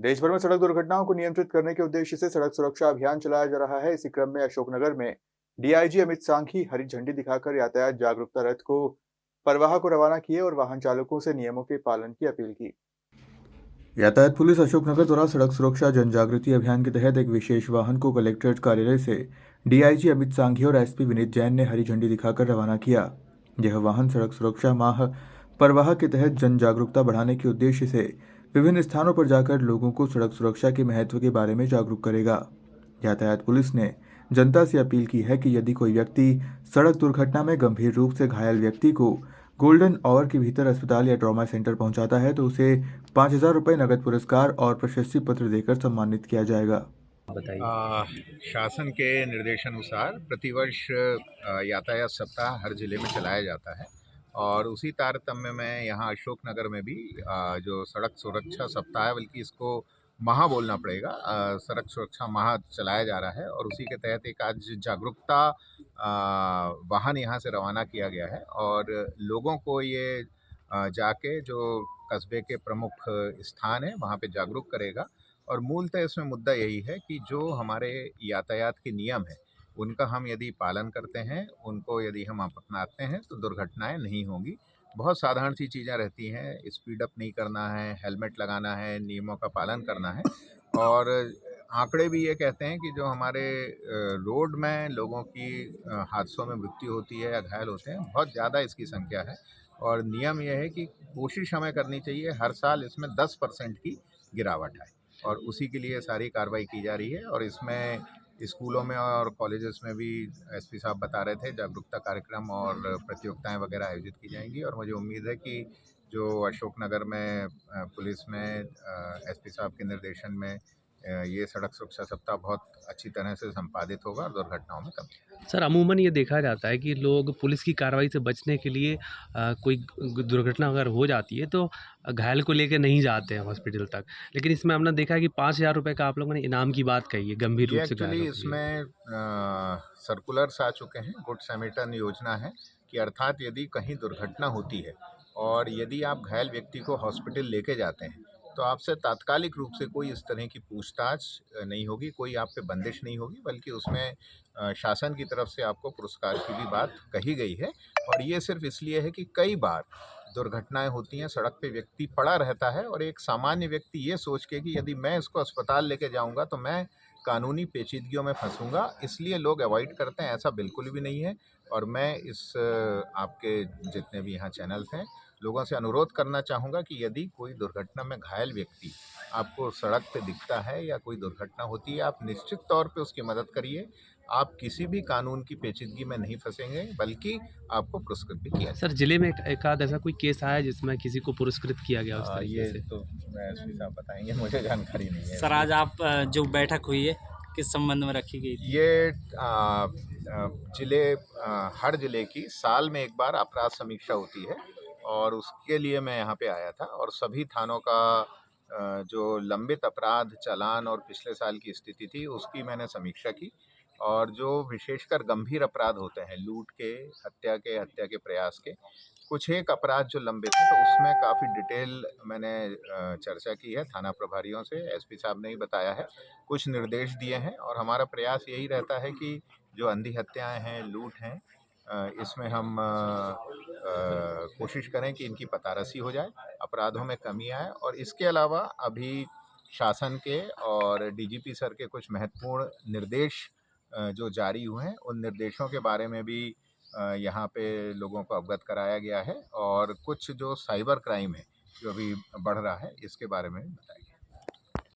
देश भर में सड़क दुर्घटनाओं को नियंत्रित करने के उद्देश्य से सड़क सुरक्षा अभियान चलाया जा रहा है। इसी क्रम में अशोकनगर में डीआईजी अमित सांघी हरी झंडी दिखाकर यातायात जागरूकता रथ को परवाह को रवाना किए और वाहन चालकों से नियमों के पालन की अपील की। यातायात पुलिस अशोकनगर द्वारा सड़क सुरक्षा जन जागृति अभियान के तहत एक विशेष वाहन को कलेक्ट्रेट कार्यालय से डीआईजी अमित सांघी और एसपी विनीत जैन ने हरी झंडी दिखाकर रवाना किया। यह वाहन सड़क सुरक्षा माह परवाह के तहत जन जागरूकता बढ़ाने के उद्देश्य से विभिन्न स्थानों पर जाकर लोगों को सड़क सुरक्षा के महत्व के बारे में जागरूक करेगा। यातायात पुलिस ने जनता से अपील की है कि यदि कोई व्यक्ति सड़क दुर्घटना में गंभीर रूप से घायल व्यक्ति को गोल्डन आवर के भीतर अस्पताल या ट्रॉमा सेंटर पहुंचाता है तो उसे 5,000 रुपये नगद पुरस्कार और प्रशस्ति पत्र देकर सम्मानित किया जाएगा। बताइए। शासन के निर्देशानुसार प्रतिवर्ष यातायात सप्ताह हर जिले में चलाया जाता है और उसी तारतम्य में यहाँ अशोकनगर में भी जो सड़क सुरक्षा सप्ताह है, बल्कि इसको माह बोलना पड़ेगा, सड़क सुरक्षा माह चलाया जा रहा है और उसी के तहत एक आज जागरूकता वाहन यहाँ से रवाना किया गया है और लोगों को ये जाके जो कस्बे के प्रमुख स्थान है वहाँ पे जागरूक करेगा। और मूलतः इसमें मुद्दा यही है कि जो हमारे यातायात के नियम हैं उनका हम यदि पालन करते हैं, उनको यदि हम अपनाते हैं तो दुर्घटनाएं नहीं होंगी। बहुत साधारण सी चीज़ें रहती हैं, स्पीड अप नहीं करना है, हेलमेट लगाना है, नियमों का पालन करना है। और आंकड़े भी ये कहते हैं कि जो हमारे रोड में लोगों की हादसों में मृत्यु होती है या घायल होते हैं, बहुत ज़्यादा इसकी संख्या है। और नियम यह है कि कोशिश हमें करनी चाहिए हर साल इसमें 10% की गिरावट आए और उसी के लिए सारी कार्रवाई की जा रही है। और इसमें स्कूलों में और कॉलेजेस में भी एसपी साहब बता रहे थे जागरूकता कार्यक्रम और प्रतियोगिताएं वगैरह आयोजित की जाएंगी। और मुझे उम्मीद है कि जो अशोकनगर में पुलिस में एसपी साहब के निर्देशन में ये सड़क सुरक्षा सप्ताह बहुत अच्छी तरह से संपादित होगा और दुर्घटनाओं में कमी। सर, अमूमन ये देखा जाता है कि लोग पुलिस की कार्रवाई से बचने के लिए कोई दुर्घटना अगर हो जाती है तो घायल को लेके नहीं जाते हैं हॉस्पिटल तक। लेकिन इसमें हमने देखा है कि 5,000 रुपये का आप लोगों ने इनाम की बात कही है गंभीर ये रूप से एक्चुअली घायलों के लिए। इसमें सर्कुलर्स आ चुके हैं, गुड सैमरिटन योजना है कि अर्थात यदि कहीं दुर्घटना होती है और यदि आप घायल व्यक्ति को हॉस्पिटल लेके जाते हैं तो आपसे तात्कालिक रूप से कोई इस तरह की पूछताछ नहीं होगी, कोई आप पे बंदिश नहीं होगी, बल्कि उसमें शासन की तरफ से आपको पुरस्कार की भी बात कही गई है। और ये सिर्फ इसलिए है कि कई बार दुर्घटनाएं होती हैं, सड़क पे व्यक्ति पड़ा रहता है और एक सामान्य व्यक्ति ये सोच के कि यदि मैं इसको अस्पताल लेके जाऊंगा तो मैं कानूनी पेचीदगियों में फंसूंगा, इसलिए लोग अवॉइड करते हैं। ऐसा बिल्कुल भी नहीं है। और मैं इस आपके जितने भी यहाँ चैनल्स हैं, लोगों से अनुरोध करना चाहूँगा कि यदि कोई दुर्घटना में घायल व्यक्ति आपको सड़क पे दिखता है या कोई दुर्घटना होती है, आप निश्चित तौर पे उसकी मदद करिए। आप किसी भी कानून की पेचीदगी में नहीं फंसेंगे, बल्कि आपको पुरस्कृत भी किया सर, जिले में एक आध ऐसा कोई केस आया है जिसमें किसी को पुरस्कृत किया गया उस जाए। तरीके ये से? तो एसपी साहब बताएंगे, मुझे जानकारी नहीं है। सर, आज आप जो बैठक हुई है किस संबंध में रखी गई थी? ये जिले हर जिले की साल में एक बार अपराध समीक्षा होती है और उसके लिए मैं यहाँ पे आया था और सभी थानों का जो लंबित अपराध चालान और पिछले साल की स्थिति थी उसकी मैंने समीक्षा की। और जो विशेषकर गंभीर अपराध होते हैं, लूट के, हत्या के प्रयास के, कुछ एक अपराध जो लंबित हैं, तो उसमें काफ़ी डिटेल मैंने चर्चा की है थाना प्रभारियों से। एसपी साहब ने ही बताया है, कुछ निर्देश दिए हैं और हमारा प्रयास यही रहता है कि जो अंधी हत्याएं हैं, लूट हैं, इसमें हम कोशिश करें कि इनकी पतारसी हो जाए, अपराधों में कमी आए। और इसके अलावा अभी शासन के और डीजीपी सर के कुछ महत्वपूर्ण निर्देश जो जारी हुए हैं, उन निर्देशों के बारे में भी यहाँ पे लोगों को अवगत कराया गया है। और कुछ जो साइबर क्राइम है जो अभी बढ़ रहा है, इसके बारे में भी बताया।